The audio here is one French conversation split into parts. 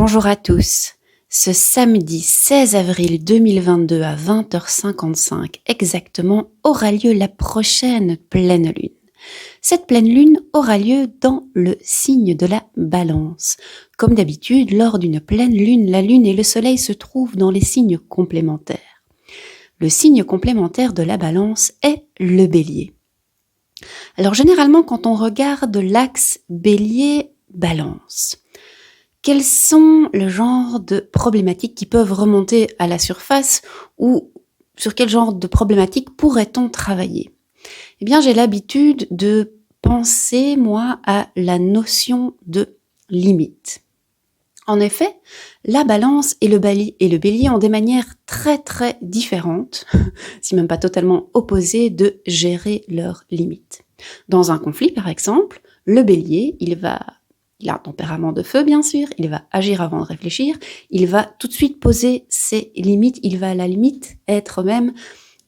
Bonjour à tous. Ce samedi 16 avril 2022 à 20h55 exactement aura lieu la prochaine pleine lune. Cette pleine lune aura lieu dans le signe de la Balance. Comme d'habitude, lors d'une pleine lune, la lune et le soleil se trouvent dans les signes complémentaires. Le signe complémentaire de la Balance est le Bélier. Alors généralement, quand on regarde l'axe Bélier-Balance, quels sont le genre de problématiques qui peuvent remonter à la surface ou sur quel genre de problématiques pourrait-on travailler? Eh bien, j'ai l'habitude de penser, moi, à la notion de limite. En effet, la Balance et le Bélier ont des manières très très différentes, si même pas totalement opposées, de gérer leurs limites. Dans un conflit, par exemple, le Bélier, il a un tempérament de feu, bien sûr, il va agir avant de réfléchir, il va tout de suite poser ses limites, il va à la limite être même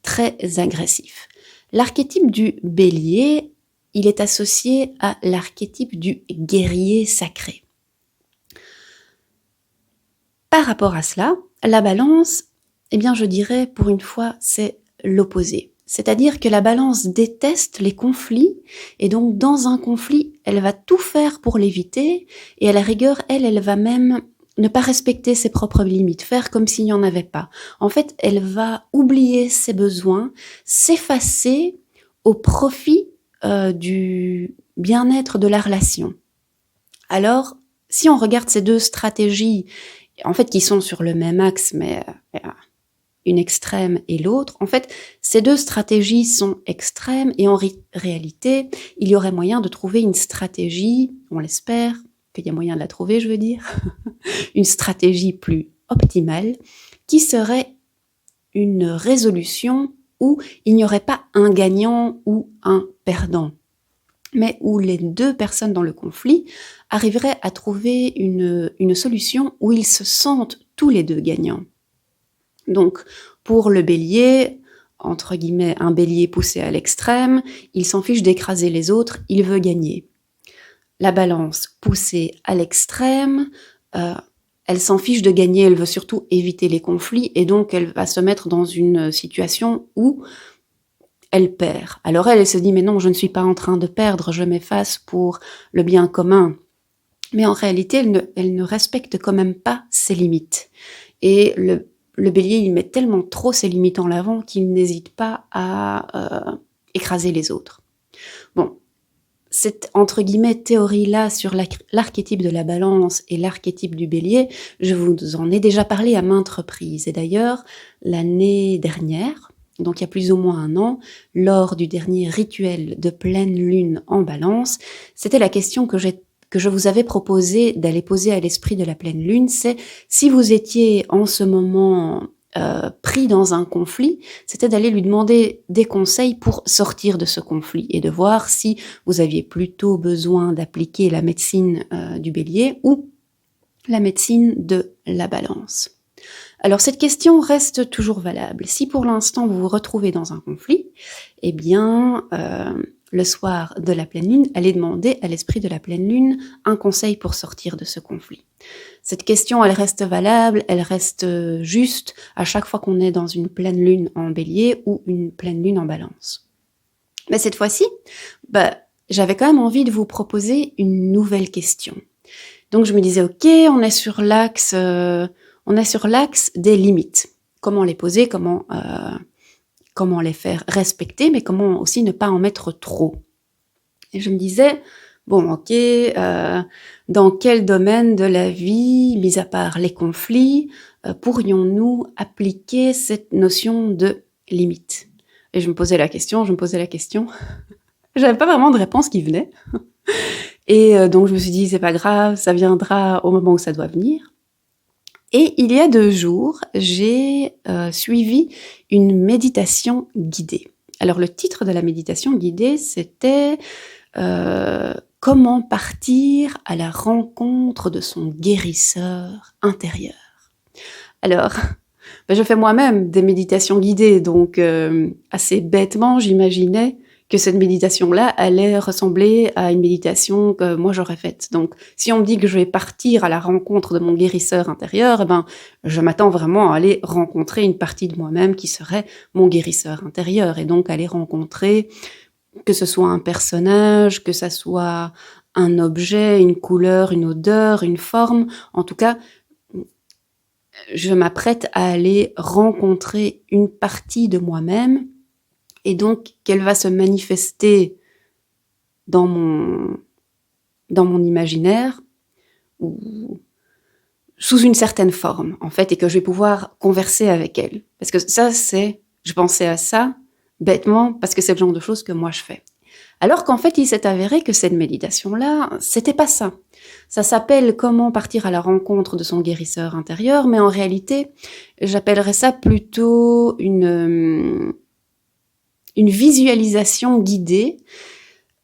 très agressif. L'archétype du Bélier, il est associé à l'archétype du guerrier sacré. Par rapport à cela, la Balance, eh bien je dirais pour une fois, c'est l'opposé. C'est-à-dire que la Balance déteste les conflits et donc dans un conflit, elle va tout faire pour l'éviter et à la rigueur, elle va même ne pas respecter ses propres limites, faire comme s'il n'y en avait pas. En fait, elle va oublier ses besoins, s'effacer au profit du bien-être de la relation. Alors, si on regarde ces deux stratégies, en fait, qui sont sur le même axe, mais une extrême et l'autre, en fait, ces deux stratégies sont extrêmes et en réalité, il y aurait moyen de trouver une stratégie, on l'espère, qu'il y a moyen de la trouver, je veux dire, une stratégie plus optimale, qui serait une résolution où il n'y aurait pas un gagnant ou un perdant, mais où les deux personnes dans le conflit arriveraient à trouver une solution où ils se sentent tous les deux gagnants. Donc, pour le Bélier, entre guillemets, un Bélier poussé à l'extrême, il s'en fiche d'écraser les autres, il veut gagner. La Balance poussée à l'extrême, elle s'en fiche de gagner, elle veut surtout éviter les conflits, et donc elle va se mettre dans une situation où elle perd. Alors elle se dit, mais non, je ne suis pas en train de perdre, je m'efface pour le bien commun. Mais en réalité, elle ne respecte quand même pas ses limites. Et le Bélier, il met tellement trop ses limites en avant qu'il n'hésite pas à écraser les autres. Bon, cette, entre guillemets, théorie-là sur l'archétype de la Balance et l'archétype du Bélier, je vous en ai déjà parlé à maintes reprises. Et d'ailleurs, l'année dernière, donc il y a plus ou moins un an, lors du dernier rituel de pleine lune en Balance, c'était la question que je vous avais proposé d'aller poser à l'esprit de la pleine lune, c'est si vous étiez en ce moment pris dans un conflit, c'était d'aller lui demander des conseils pour sortir de ce conflit et de voir si vous aviez plutôt besoin d'appliquer la médecine du Bélier ou la médecine de la Balance. Alors cette question reste toujours valable. Si pour l'instant vous vous retrouvez dans un conflit, eh bien le soir de la pleine lune, allez demander à l'esprit de la pleine lune un conseil pour sortir de ce conflit. Cette question, elle reste valable, elle reste juste à chaque fois qu'on est dans une pleine lune en Bélier ou une pleine lune en Balance. Mais cette fois-ci, j'avais quand même envie de vous proposer une nouvelle question. Donc je me disais, ok, on est sur l'axe des limites. Comment les poser, comment les faire respecter, mais comment aussi ne pas en mettre trop. Et je me disais, bon, ok, dans quel domaine de la vie, mis à part les conflits, pourrions-nous appliquer cette notion de limite? Et je me posais la question. J'avais pas vraiment de réponse qui venait. Et donc je me suis dit, c'est pas grave, ça viendra au moment où ça doit venir. Et il y a 2 jours, j'ai suivi une méditation guidée. Alors le titre de la méditation guidée, c'était comment partir à la rencontre de son guérisseur intérieur. Alors, je fais moi-même des méditations guidées, donc assez bêtement, j'imaginais que cette méditation-là allait ressembler à une méditation que moi j'aurais faite. Donc, si on me dit que je vais partir à la rencontre de mon guérisseur intérieur, eh ben, je m'attends vraiment à aller rencontrer une partie de moi-même qui serait mon guérisseur intérieur, et donc aller rencontrer, que ce soit un personnage, que ce soit un objet, une couleur, une odeur, une forme, en tout cas, je m'apprête à aller rencontrer une partie de moi-même, et donc qu'elle va se manifester dans mon imaginaire, ou sous une certaine forme, en fait, et que je vais pouvoir converser avec elle. Parce que ça, je pensais à ça bêtement, parce que c'est le genre de choses que moi je fais. Alors qu'en fait, il s'est avéré que cette méditation-là, c'était pas ça. Ça s'appelle comment partir à la rencontre de son guérisseur intérieur, mais en réalité, j'appellerais ça plutôt une visualisation guidée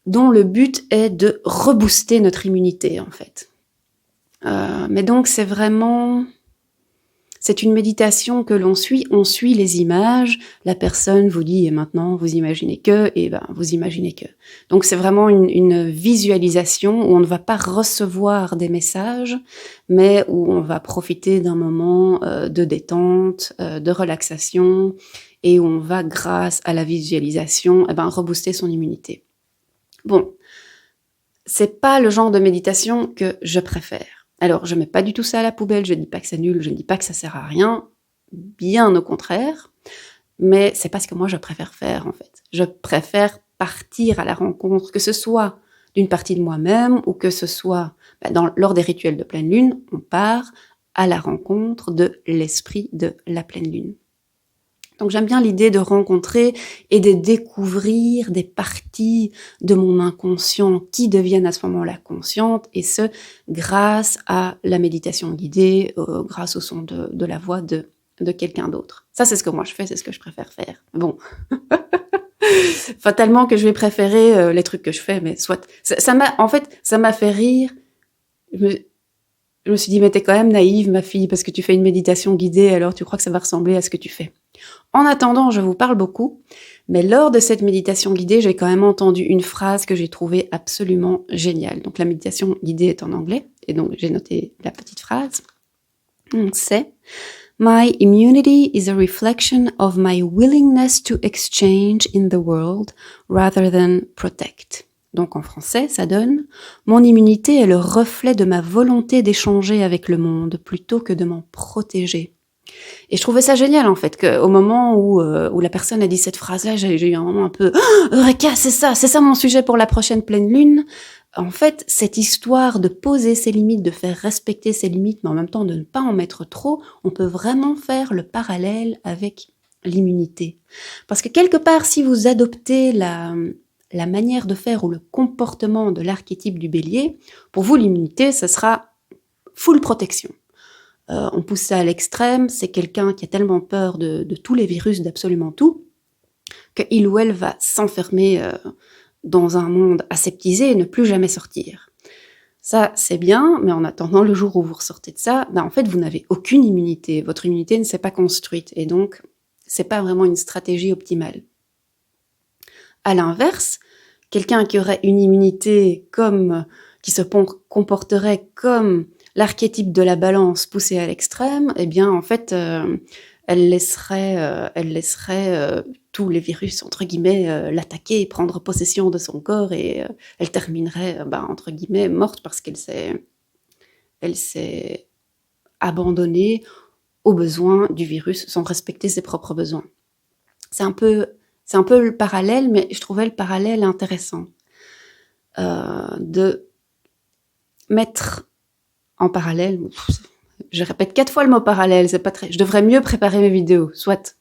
dont le but est de rebooster notre immunité, en fait. Mais donc, c'est une méditation que l'on suit, on suit les images, la personne vous dit « et maintenant, vous imaginez que », et ben, vous imaginez que. Donc, c'est vraiment une visualisation où on ne va pas recevoir des messages, mais où on va profiter d'un moment de détente, de relaxation, et où on va, grâce à la visualisation, rebooster son immunité. Bon, c'est pas le genre de méditation que je préfère. Alors, je mets pas du tout ça à la poubelle, je dis pas que c'est nul, je ne dis pas que ça sert à rien, bien au contraire, mais c'est pas ce que moi je préfère faire, en fait. Je préfère partir à la rencontre, que ce soit d'une partie de moi-même, ou que ce soit lors des rituels de pleine lune, on part à la rencontre de l'esprit de la pleine lune. Donc j'aime bien l'idée de rencontrer et de découvrir des parties de mon inconscient qui deviennent à ce moment-là conscientes, et ce, grâce à la méditation guidée, grâce au son de la voix de quelqu'un d'autre. Ça, c'est ce que moi je fais, c'est ce que je préfère faire. Bon, fatalement que je vais préférer les trucs que je fais, mais soit. Ça m'a fait rire. Je me suis dit, mais t'es quand même naïve, ma fille, parce que tu fais une méditation guidée, alors tu crois que ça va ressembler à ce que tu fais. En attendant, je vous parle beaucoup, mais lors de cette méditation guidée, j'ai quand même entendu une phrase que j'ai trouvée absolument géniale. Donc la méditation guidée est en anglais, et donc j'ai noté la petite phrase. C'est « My immunity is a reflection of my willingness to exchange in the world rather than protect ». Donc en français, ça donne « Mon immunité est le reflet de ma volonté d'échanger avec le monde plutôt que de m'en protéger ». Et je trouvais ça génial, en fait, qu'au moment où la personne a dit cette phrase-là, j'ai eu un moment un peu « Eureka, c'est ça mon sujet pour la prochaine pleine lune ». En fait, cette histoire de poser ses limites, de faire respecter ses limites, mais en même temps de ne pas en mettre trop, on peut vraiment faire le parallèle avec l'immunité. Parce que quelque part, si vous adoptez la manière de faire ou le comportement de l'archétype du bélier, pour vous, l'immunité, ce sera full protection. On pousse ça à l'extrême, c'est quelqu'un qui a tellement peur de tous les virus, d'absolument tout, qu'il ou elle va s'enfermer dans un monde aseptisé et ne plus jamais sortir. Ça, c'est bien, mais en attendant le jour où vous ressortez de ça, en fait, vous n'avez aucune immunité. Votre immunité ne s'est pas construite, et donc, c'est pas vraiment une stratégie optimale. À l'inverse, quelqu'un qui aurait une immunité qui se comporterait comme l'archétype de la balance poussé à l'extrême, eh bien, en fait, elle laisserait tous les virus, entre guillemets, l'attaquer et prendre possession de son corps, et elle terminerait, entre guillemets, morte parce qu'elle s'est abandonnée aux besoins du virus sans respecter ses propres besoins. C'est un peu le parallèle, mais je trouvais le parallèle intéressant. De mettre en parallèle, je répète 4 fois le mot parallèle, je devrais mieux préparer mes vidéos, soit.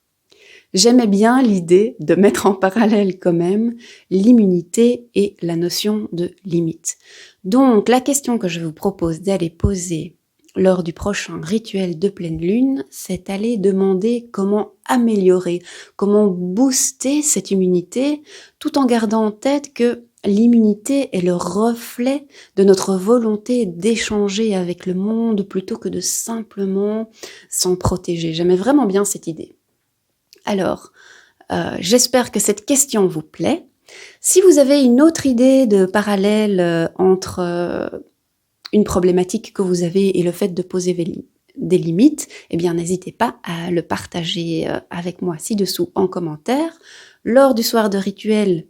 J'aimais bien l'idée de mettre en parallèle quand même l'immunité et la notion de limite. Donc, la question que je vous propose d'aller poser lors du prochain rituel de pleine lune, c'est d'aller demander comment améliorer, comment booster cette immunité, tout en gardant en tête que l'immunité est le reflet de notre volonté d'échanger avec le monde plutôt que de simplement s'en protéger. J'aimais vraiment bien cette idée. Alors, j'espère que cette question vous plaît. Si vous avez une autre idée de parallèle entre une problématique que vous avez et le fait de poser des limites, eh bien n'hésitez pas à le partager avec moi ci-dessous en commentaire. Lors du soir de rituel,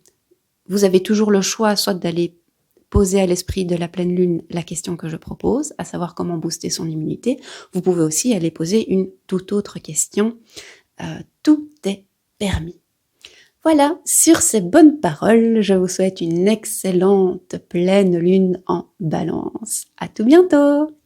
vous avez toujours le choix soit d'aller poser à l'esprit de la pleine lune la question que je propose, à savoir comment booster son immunité. Vous pouvez aussi aller poser une toute autre question. Tout est permis. Voilà, sur ces bonnes paroles, je vous souhaite une excellente pleine lune en Balance. À tout bientôt!